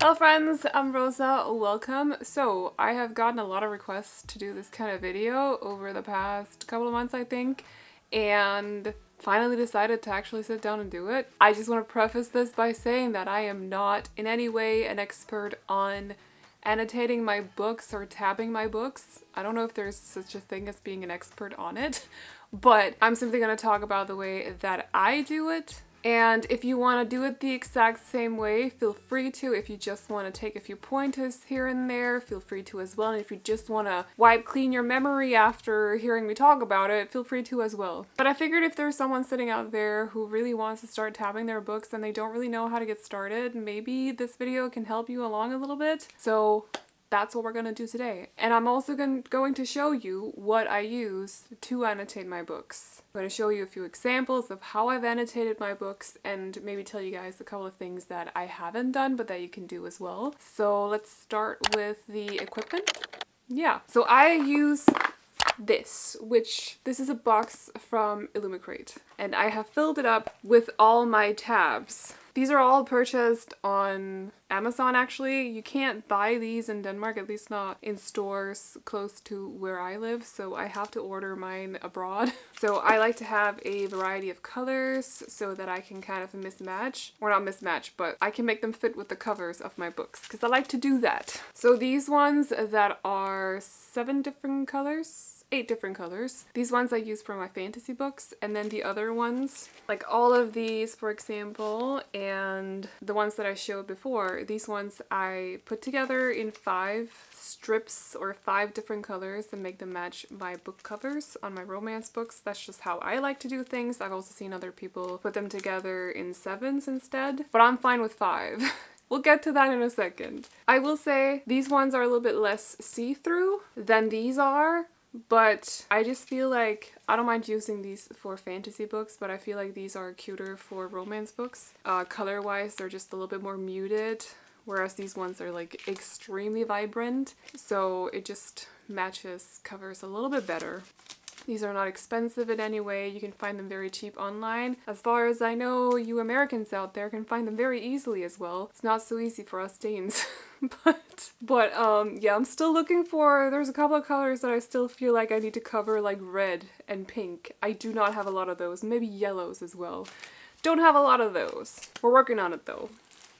Hello friends, I'm Rosa, welcome. So I have gotten a lot of requests to do this kind of video over the past couple of months I think, and finally decided to actually sit down and do it. I just want to preface this by saying that I am not in any way an expert on annotating my books or tabbing my books. I don't know if there's such a thing as being an expert on it, but I'm simply going to talk about the way that I do it. And if you want to do it the exact same way, feel free to. If you just want to take a few pointers here and there, feel free to as well. And if you just want to wipe clean your memory after hearing me talk about it, feel free to as well. But I figured if there's someone sitting out there who really wants to start tabbing their books and they don't really know how to get started, maybe this video can help you along a little bit. So that's what we're going to do today. And I'm also going to show you what I use to annotate my books. I'm going to show you a few examples of how I've annotated my books and maybe tell you guys a couple of things that I haven't done but that you can do as well. So let's start with the equipment. Yeah, so I use this is a box from Illumicrate, and I have filled it up with all my tabs. These are all purchased on Amazon actually. You can't buy these in Denmark, at least not in stores close to where I live, so I have to order mine abroad. So I like to have a variety of colors so that I can kind of mismatch, or not mismatch, but I can make them fit with the covers of my books because I like to do that. So these ones that are 8 different colors. These ones I use for my fantasy books, and then the other ones, like all of these for example, and the ones that I showed before, these ones I put together in 5 strips or 5 different colors and make them match my book covers on my romance books. That's just how I like to do things. I've also seen other people put them together in 7s instead, but I'm fine with 5. We'll get to that in a second. I will say these ones are a little bit less see-through than these are, but I just feel like I don't mind using these for fantasy books, but I feel like these are cuter for romance books. Color-wise, they're just a little bit more muted, whereas these ones are like extremely vibrant, so it just matches covers a little bit better. These are not expensive in any way. You can find them very cheap online. As far as I know, you Americans out there can find them very easily as well. It's not so easy for us Danes. but yeah, I'm still looking for, there's a couple of colors that I still feel like I need to cover, like red and pink. I do not have a lot of those. Maybe yellows as well. Don't have a lot of those. We're working on it though.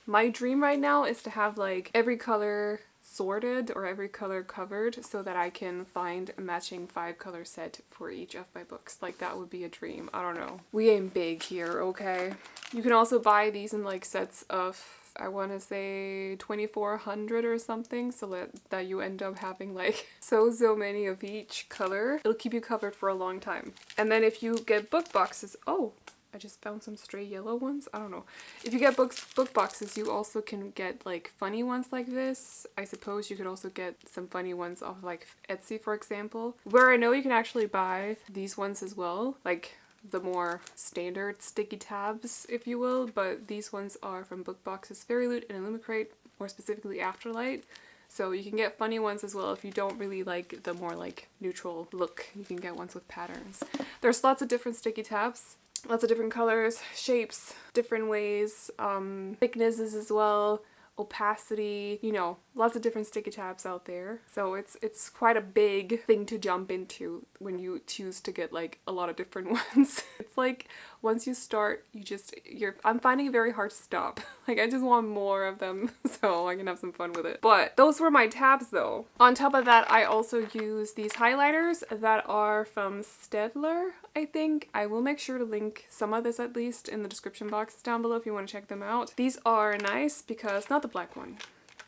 My dream right now is to have like every color sorted or every color covered so that I can find a matching 5 color set for each of my books. Like that would be a dream. I don't know. We aim big here, okay? You can also buy these in like sets of, I want to say 2,400 or something, so that you end up having like so many of each color. It'll keep you covered for a long time. And then if you get book boxes, oh, I just found some stray yellow ones. I don't know. If you get book boxes, you also can get like funny ones like this. I suppose you could also get some funny ones off like Etsy, for example, where I know you can actually buy these ones as well, like the more standard sticky tabs, if you will, but these ones are from Book Boxes, Fairyloot, and Illumicrate, more specifically Afterlight. So you can get funny ones as well if you don't really like the more like neutral look. You can get ones with patterns. There's lots of different sticky tabs. Lots of different colors, shapes, different ways, thicknesses as well, opacity, you know, lots of different sticky tabs out there. So it's quite a big thing to jump into when you choose to get like a lot of different ones. It's like once you start, I'm finding it very hard to stop. Like I just want more of them so I can have some fun with it. But those were my tabs though. On top of that, I also use these highlighters that are from Staedtler, I think. I will make sure to link some of this at least in the description box down below if you want to check them out. These are nice because, not the black one,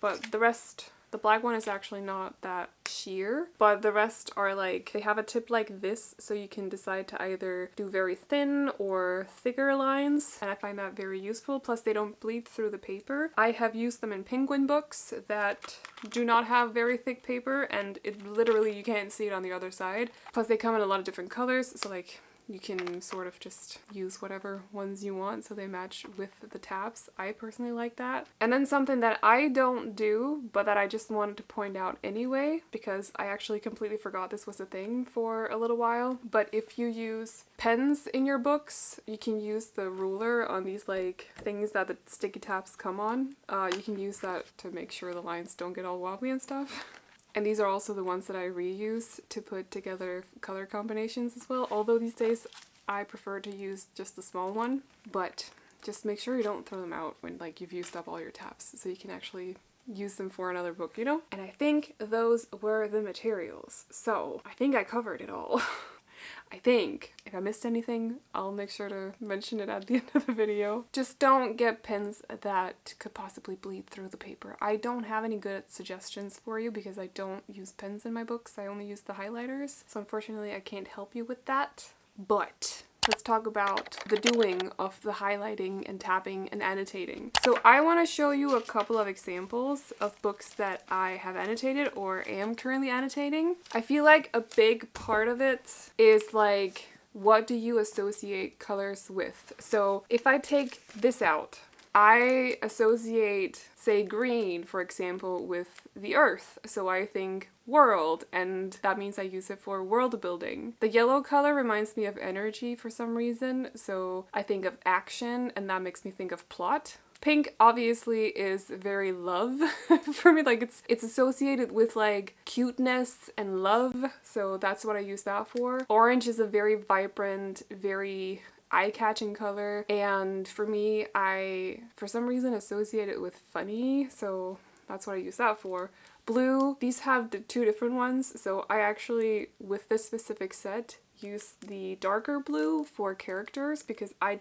but the rest. The black one is actually not that sheer, but the rest are like, they have a tip like this, so you can decide to either do very thin or thicker lines, and I find that very useful. Plus they don't bleed through the paper. I have used them in penguin books that do not have very thick paper, and it literally, you can't see it on the other side. Plus they come in a lot of different colors, so like you can sort of just use whatever ones you want so they match with the tabs. I personally like that. And then something that I don't do, but that I just wanted to point out anyway, because I actually completely forgot this was a thing for a little while, but if you use pens in your books, you can use the ruler on these like things that the sticky tabs come on. You can use that to make sure the lines don't get all wobbly and stuff. And these are also the ones that I reuse to put together color combinations as well. Although these days I prefer to use just the small one, but just make sure you don't throw them out when like you've used up all your tabs, so you can actually use them for another book, you know? And I think those were the materials. So I think I covered it all. I think. If I missed anything, I'll make sure to mention it at the end of the video. Just don't get pens that could possibly bleed through the paper. I don't have any good suggestions for you because I don't use pens in my books. I only use the highlighters. So unfortunately, I can't help you with that. But let's talk about the doing of the highlighting and tapping and annotating. So I want to show you a couple of examples of books that I have annotated or am currently annotating. I feel like a big part of it is like, what do you associate colors with? So if I take this out, I associate, say, green, for example, with the earth. So I think world, and that means I use it for world building. The yellow color reminds me of energy for some reason, so I think of action, and that makes me think of plot. Pink obviously is very love for me, like it's associated with like cuteness and love, so that's what I use that for. Orange is a very vibrant, very eye-catching color, and for me, I for some reason associate it with funny, so that's what I use that for. Blue, these have the two different ones, so I actually, with this specific set, use the darker blue for characters because I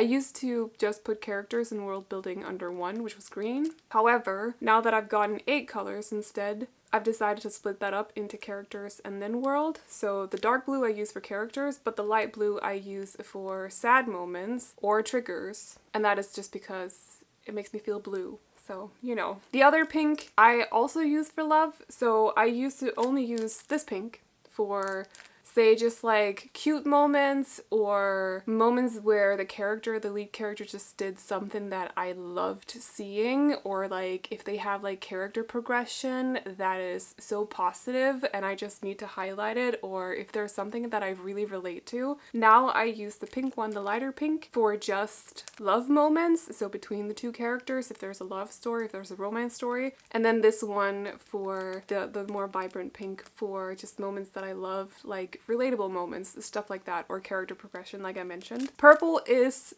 used to just put characters and world building under one, which was green. However, now that I've gotten 8 colors instead, I've decided to split that up into characters and then world. So the dark blue I use for characters, but the light blue I use for sad moments or triggers. And that is just because it makes me feel blue. So, you know. The other pink I also use for love. So I used to only use this pink for, say, just like cute moments or moments where the lead character just did something that I loved seeing, or like if they have like character progression that is so positive and I just need to highlight it, or if there's something that I really relate to. Now I use the pink one, the lighter pink, for just love moments, so between the two characters, if there's a love story, if there's a romance story, and then this one for the more vibrant pink for just moments that I love, like relatable moments, stuff like that, or character progression like I mentioned. Purple is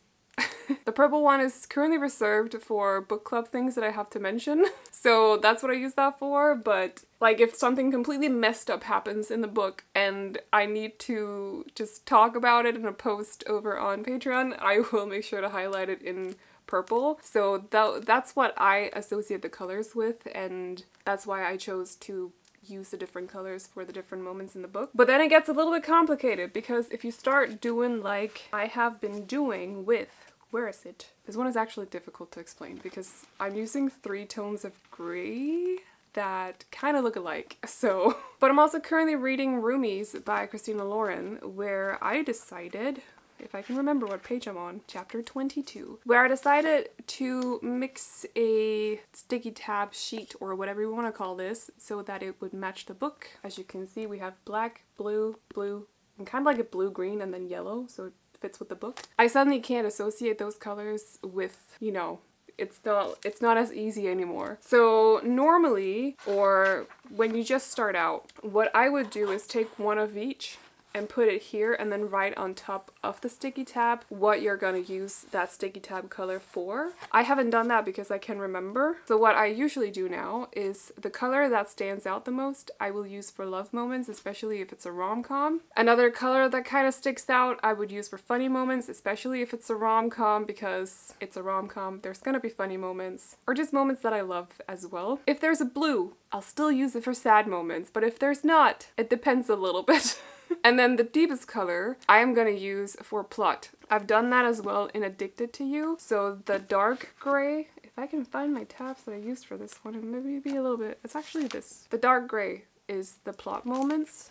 the purple one is currently reserved for book club things that I have to mention, so that's what I use that for. But like if something completely messed up happens in the book and I need to just talk about it in a post over on Patreon, I will make sure to highlight it in purple. So that's what I associate the colors with, and that's why I chose to use the different colors for the different moments in the book. But then it gets a little bit complicated because if you start doing like I have been doing with, where is it? This one is actually difficult to explain because I'm using 3 tones of gray that kind of look alike. So, but I'm also currently reading Roomies by Christina Lauren, where I decided, if I can remember what page I'm on, chapter 22, where I decided to mix a sticky tab sheet or whatever you want to call this so that it would match the book. As you can see, we have black, blue, blue, and kind of like a blue-green and then yellow, so it fits with the book. I suddenly can't associate those colors with, you know, it's not as easy anymore. So normally, or when you just start out, what I would do is take one of each and put it here and then write on top of the sticky tab what you're gonna use that sticky tab color for. I haven't done that because I can remember. So what I usually do now is the color that stands out the most I will use for love moments, especially if it's a rom-com. Another color that kind of sticks out I would use for funny moments, especially if it's a rom-com, because it's a rom-com, there's gonna be funny moments, or just moments that I love as well. If there's a blue, I'll still use it for sad moments, but if there's not, it depends a little bit. And then the deepest color I am going to use for plot. I've done that as well in Addicted to You. So the dark gray, if I can find my tabs that I used for this one, and maybe be a little bit, it's actually this. The dark gray is the plot moments.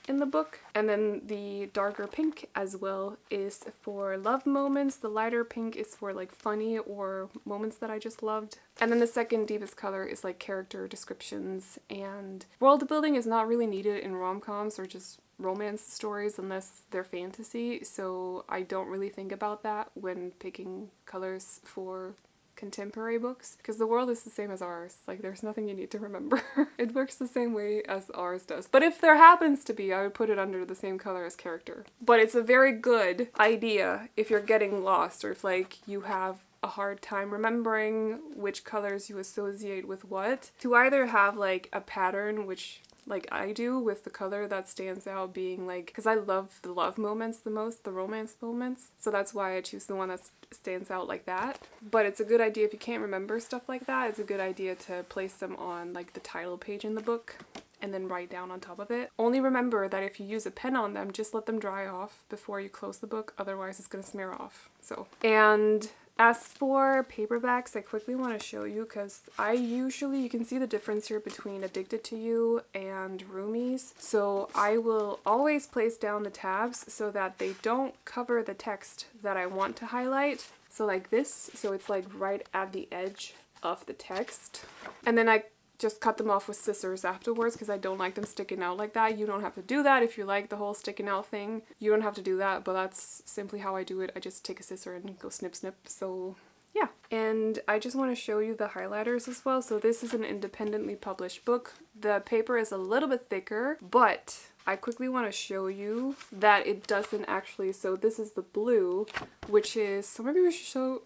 in the book. And then the darker pink as well is for love moments. The lighter pink is for like funny or moments that I just loved. And then the second deepest color is like character descriptions, and world building is not really needed in rom-coms or just romance stories unless they're fantasy, so I don't really think about that when picking colors for contemporary books, because the world is the same as ours. Like, there's nothing you need to remember. It works the same way as ours does. But if there happens to be, I would put it under the same color as character. But it's a very good idea if you're getting lost, or if like you have a hard time remembering which colors you associate with what, to either have like a pattern, which like I do, with the color that stands out being like, because I love the love moments the most, the romance moments, so that's why I choose the one that stands out like that. But it's a good idea if you can't remember stuff like that, it's a good idea to place them on like the title page in the book and then write down on top of it. Only remember that if you use a pen on them, just let them dry off before you close the book, otherwise it's gonna smear off. So, and as for paperbacks, I quickly want to show you, because you can see the difference here between Addicted to You and Roomies. So I will always place down the tabs so that they don't cover the text that I want to highlight. So like this, so it's like right at the edge of the text. And then I just cut them off with scissors afterwards because I don't like them sticking out like that. You don't have to do that if you like the whole sticking out thing. You don't have to do that, but that's simply how I do it. I just take a scissor and go snip snip. So yeah. And I just want to show you the highlighters as well. So this is an independently published book. The paper is a little bit thicker, but I quickly want to show you that it doesn't actually, so this is the blue, which is, so maybe we should show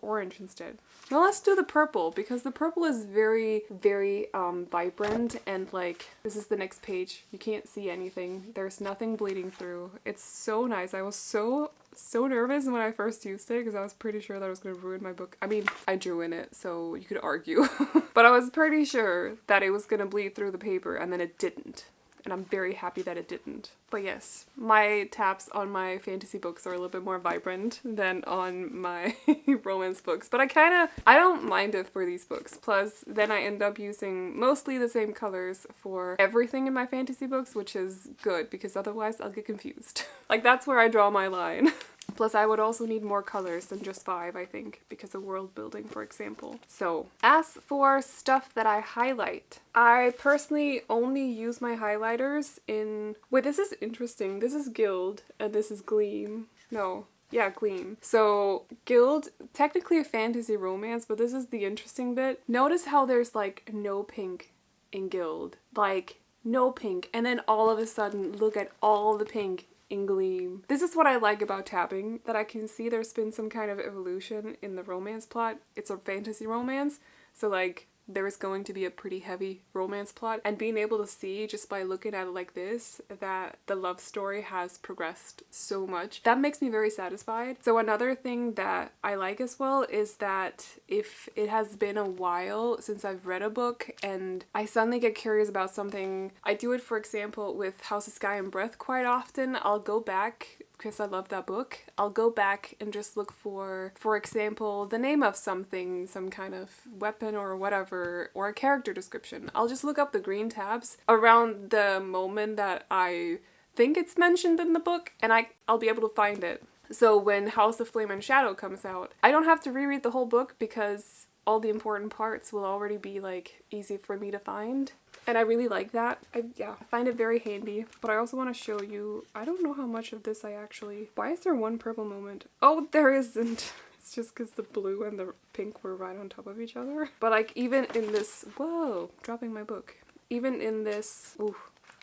orange instead. No, let's do the purple, because the purple is very, very vibrant, and like, this is the next page. You can't see anything. There's nothing bleeding through. It's so nice. I was so nervous when I first used it because I was pretty sure that I was going to ruin my book. I mean, I drew in it, so you could argue. But I was pretty sure that it was going to bleed through the paper, and then it didn't. And I'm very happy that it didn't. But yes, my tabs on my fantasy books are a little bit more vibrant than on my romance books. But I don't mind it for these books. Plus, then I end up using mostly the same colors for everything in my fantasy books, which is good because otherwise I'll get confused. Like, that's where I draw my line. Plus, I would also need more colors than just 5, I think, because of world building, for example. So, as for stuff that I highlight, I personally only use my highlighters in... Wait, this is interesting. This is Guild, and this is Gleam. No. Yeah, Gleam. So, Guild, technically a fantasy romance, but this is the interesting bit. Notice how there's, like, no pink in Guild. Like, no pink. And then all of a sudden, look at all the pink in Gleam. This is what I like about tabbing, that I can see there's been some kind of evolution in the romance plot. It's a fantasy romance, so like there is going to be a pretty heavy romance plot, and being able to see just by looking at it like this that the love story has progressed so much, that makes me very satisfied. So another thing that I like as well is that if it has been a while since I've read a book and I suddenly get curious about something, I do it, for example, with House of Sky and Breath quite often. I'll go back because I love that book. I'll go back and just look for example, the name of something, some kind of weapon or whatever, or a character description. I'll just look up the green tabs around the moment that I think it's mentioned in the book, and I'll be able to find it. So when House of Flame and Shadow comes out, I don't have to reread the whole book because all the important parts will already be like easy for me to find. And I really like that. I find it very handy. But I also want to show you, I don't know how much of this I actually... Why is there one purple moment? Oh, there isn't. It's just because the blue and the pink were right on top of each other. But like even in this... Whoa, dropping my book. Even in this... Ooh,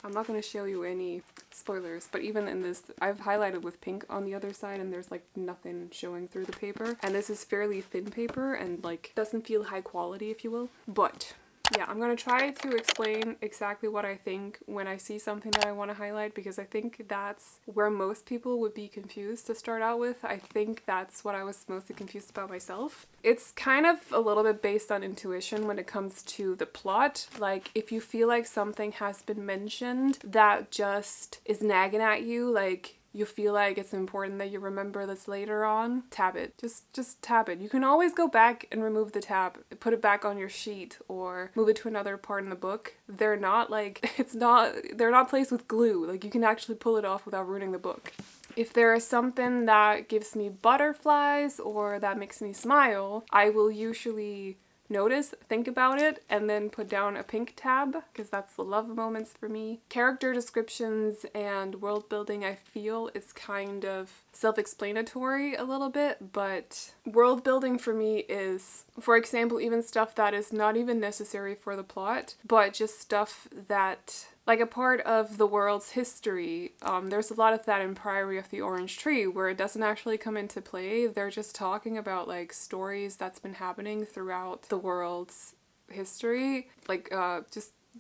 I'm not going to show you any spoilers, but even in this, I've highlighted with pink on the other side and there's like nothing showing through the paper. And this is fairly thin paper and like doesn't feel high quality, if you will. But yeah, I'm going to try to explain exactly what I think when I see something that I want to highlight, because I think that's where most people would be confused to start out with. I think that's what I was mostly confused about myself. It's kind of a little bit based on intuition when it comes to the plot. Like, if you feel like something has been mentioned that just is nagging at you, like you feel like it's important that you remember this later on, tab it. Just tab it. You can always go back and remove the tab, put it back on your sheet, or move it to another part in the book. They're not like, they're not placed with glue. Like, you can actually pull it off without ruining the book. If there is something that gives me butterflies or that makes me smile, I will usually notice, think about it, and then put down a pink tab, because that's the love moments for me. Character descriptions and world building, I feel, is kind of self-explanatory a little bit, but world building for me is, for example, even stuff that is not even necessary for the plot, but just stuff that, like a part of the world's history. There's a lot of that in Priory of the Orange Tree, where it doesn't actually come into play. They're just talking about like stories that's been happening throughout the world's history, like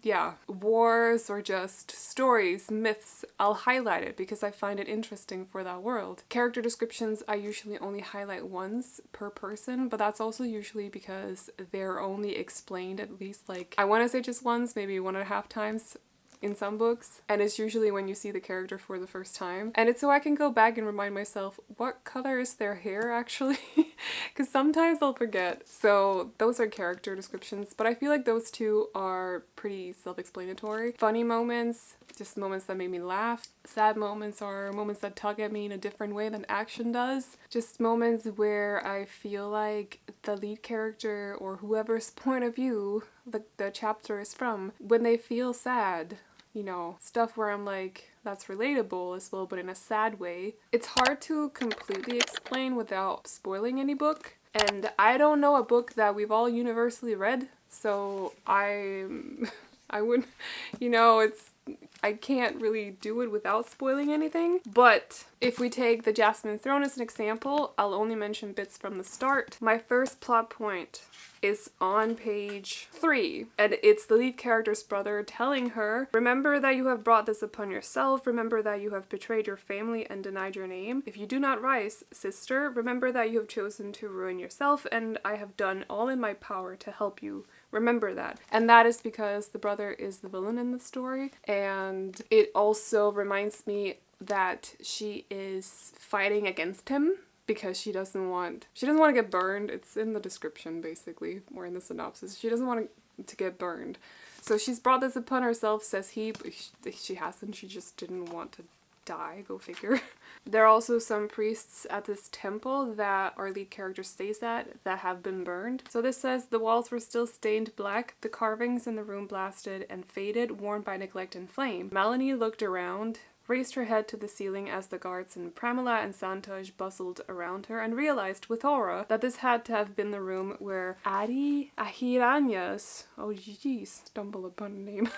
yeah, wars or just stories, myths. I'll highlight it because I find it interesting for that world. Character descriptions I usually only highlight once per person, but that's also usually because they're only explained at least, like, I want to say just once, maybe 1.5 times in some books, and it's usually when you see the character for the first time. And it's so I can go back and remind myself, what color is their hair actually? Because sometimes I'll forget. So those are character descriptions, but I feel like those two are pretty self-explanatory. Funny moments, just moments that made me laugh. Sad moments are moments that tug at me in a different way than action does. Just moments where I feel like the lead character or whoever's point of view the chapter is from, when they feel sad, you know, stuff where I'm like, that's relatable as well, but in a sad way. It's hard to completely explain without spoiling any book, and I don't know a book that we've all universally read, so I wouldn't, you know, I can't really do it without spoiling anything. But if we take the Jasmine Throne as an example, I'll only mention bits from the start. My first plot point is on page 3, and it's the lead character's brother telling her, remember that you have brought this upon yourself, remember that you have betrayed your family and denied your name. If you do not rise, sister, remember that you have chosen to ruin yourself, and I have done all in my power to help you. Remember that. And that is because the brother is the villain in the story, and it also reminds me that she is fighting against him because she doesn't want to get burned. It's in the description basically, or in the synopsis. She doesn't want to get burned. So she's brought this upon herself, says he, but she hasn't. She just didn't want to die, go figure. There are also some priests at this temple that our lead character stays at that have been burned. So this says, the walls were still stained black, the carvings in the room blasted and faded, worn by neglect and flame. Melanie looked around, raised her head to the ceiling as the guards and Pramila and Santosh bustled around her, and realized with horror that this had to have been the room where Adi Ahiranyas, oh jeez, stumble upon a name,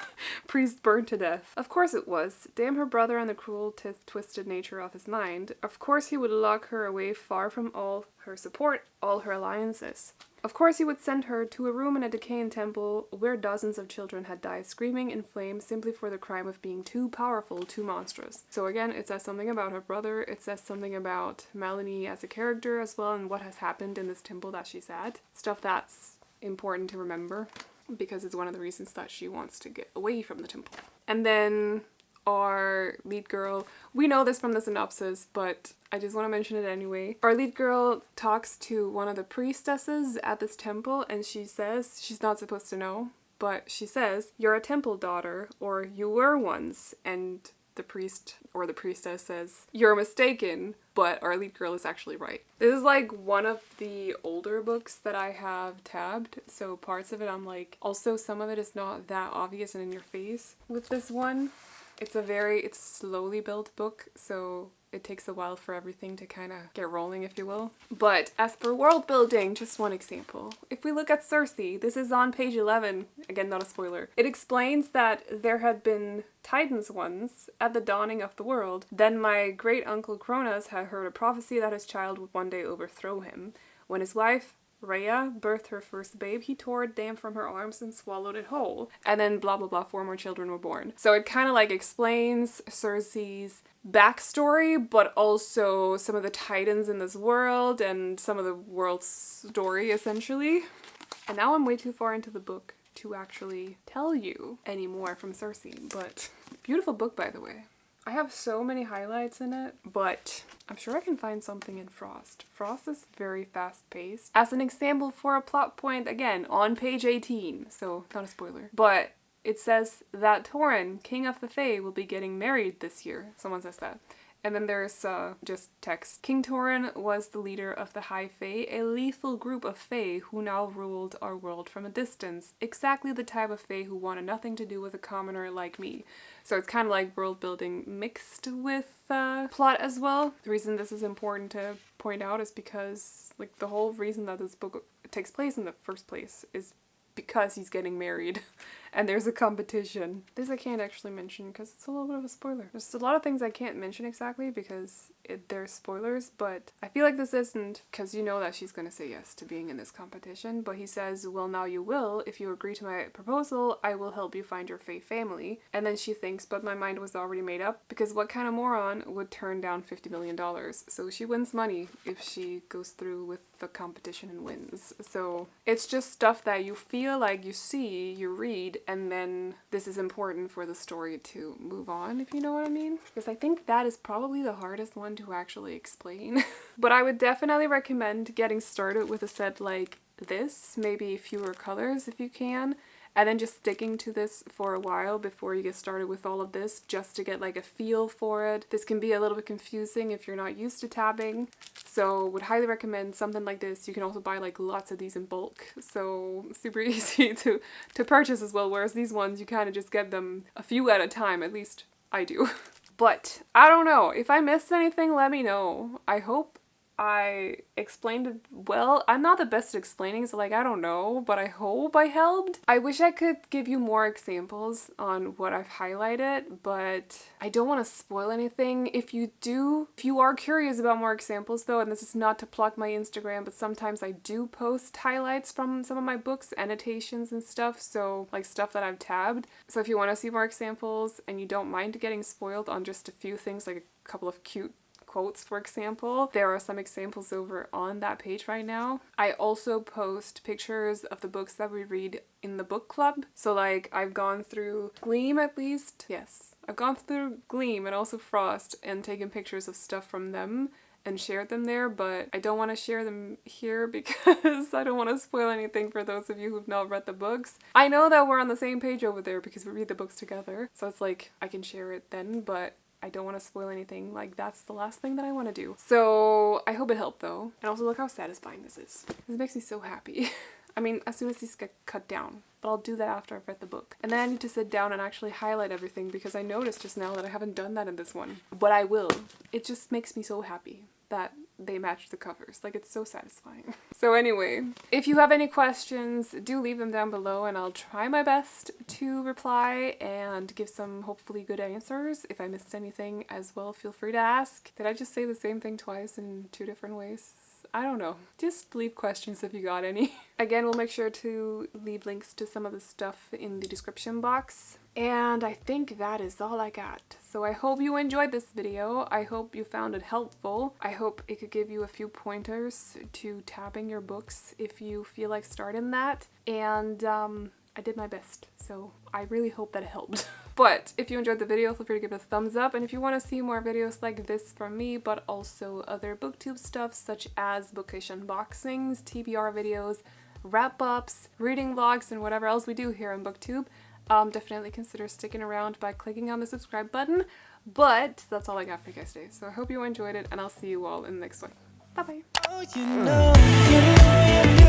priest burned to death. Of course it was. Damn her brother and the cruel, twisted nature of his mind. Of course he would lock her away far from all her support, all her alliances. Of course he would send her to a room in a decaying temple where dozens of children had died screaming in flames simply for the crime of being too powerful, too monstrous. So again, it says something about her brother, it says something about Melanie as a character as well, and what has happened in this temple that she's at. Stuff that's important to remember, because it's one of the reasons that she wants to get away from the temple. And then our lead girl, we know this from the synopsis, but I just want to mention it anyway. Our lead girl talks to one of the priestesses at this temple, and she says, she's not supposed to know, but she says, you're a temple daughter, or you were once, and the priest or the priestess says, you're mistaken, but our lead girl is actually right. This is like one of the older books that I have tabbed, so parts of it I'm like, also some of it is not that obvious and in your face. With this one, it's a slowly built book, so it takes a while for everything to kind of get rolling, if you will. But as for world building, just one example. If we look at Cersei, this is on page 11, again not a spoiler. It explains that there had been Titans once at the dawning of the world. Then my great uncle Cronus had heard a prophecy that his child would one day overthrow him. When his wife Rhea birthed her first babe, he tore it damn from her arms and swallowed it whole. And then blah blah blah, 4 more children were born. So it kind of like explains Cersei's backstory, but also some of the titans in this world and some of the world's story essentially. And now I'm way too far into the book to actually tell you any more from Cersei, but beautiful book by the way. I have so many highlights in it, but I'm sure I can find something in Frost. Frost is very fast-paced. As an example for a plot point, again, on page 18, so not a spoiler, but it says that Tauren, King of the Fae, will be getting married this year. Someone says that. And then there's just text. King Tauren was the leader of the High Fae, a lethal group of Fae who now ruled our world from a distance. Exactly the type of Fae who wanted nothing to do with a commoner like me. So it's kind of like world building mixed with plot as well. The reason this is important to point out is because like the whole reason that this book takes place in the first place is because he's getting married and there's a competition. This I can't actually mention because it's a little bit of a spoiler. There's a lot of things I can't mention exactly because they're spoilers, but I feel like this isn't, because you know that she's gonna say yes to being in this competition, but he says, well, now you will. If you agree to my proposal, I will help you find your Fae family. And then she thinks, but my mind was already made up, because what kind of moron would turn down $50 million? So she wins money if she goes through with the competition and wins. So it's just stuff that you feel like you see, you read, and then this is important for the story to move on, if you know what I mean. Because I think that is probably the hardest one to actually explain. But I would definitely recommend getting started with a set like this, maybe fewer colors if you can, and then just sticking to this for a while before you get started with all of this, just to get like a feel for it. This can be a little bit confusing if you're not used to tabbing, so would highly recommend something like this. You can also buy like lots of these in bulk, so super easy to purchase as well, whereas these ones you kind of just get them a few at a time, at least I do. But I don't know, if I missed anything, let me know. I hope I explained it well. I'm not the best at explaining, so like I don't know, but I hope I helped. I wish I could give you more examples on what I've highlighted, but I don't want to spoil anything. If you are curious about more examples though, and this is not to plug my Instagram, but sometimes I do post highlights from some of my books, annotations and stuff, so like stuff that I've tabbed. So if you want to see more examples and you don't mind getting spoiled on just a few things, like a couple of cute quotes, for example, there are some examples over on that page right now. I also post pictures of the books that we read in the book club. So like I've gone through Gleam at least. Yes, I've gone through Gleam and also Frost and taken pictures of stuff from them and shared them there, but I don't want to share them here because I don't want to spoil anything for those of you who've not read the books. I know that we're on the same page over there because we read the books together, so it's like I can share it then, but I don't want to spoil anything. Like, that's the last thing that I want to do. So I hope it helped though. And also look how satisfying this is. This makes me so happy. I mean, as soon as these get cut down, but I'll do that after I've read the book. And then I need to sit down and actually highlight everything because I noticed just now that I haven't done that in this one. But I will. It just makes me so happy that they match the covers. Like, it's so satisfying. So anyway, if you have any questions, do leave them down below and I'll try my best to reply and give some hopefully good answers. If I missed anything as well, feel free to ask. Did I just say the same thing twice in 2 different ways? I don't know. Just leave questions if you got any. Again, we'll make sure to leave links to some of the stuff in the description box. And I think that is all I got. So I hope you enjoyed this video. I hope you found it helpful. I hope it could give you a few pointers to tabbing your books if you feel like starting that. And I did my best, so I really hope that it helped. But if you enjoyed the video, feel free to give it a thumbs up, and if you want to see more videos like this from me, but also other booktube stuff such as bookish unboxings, TBR videos, wrap-ups, reading vlogs, and whatever else we do here on booktube, definitely consider sticking around by clicking on the subscribe button. But that's all I got for you guys today, so I hope you enjoyed it, and I'll see you all in the next one. Bye bye.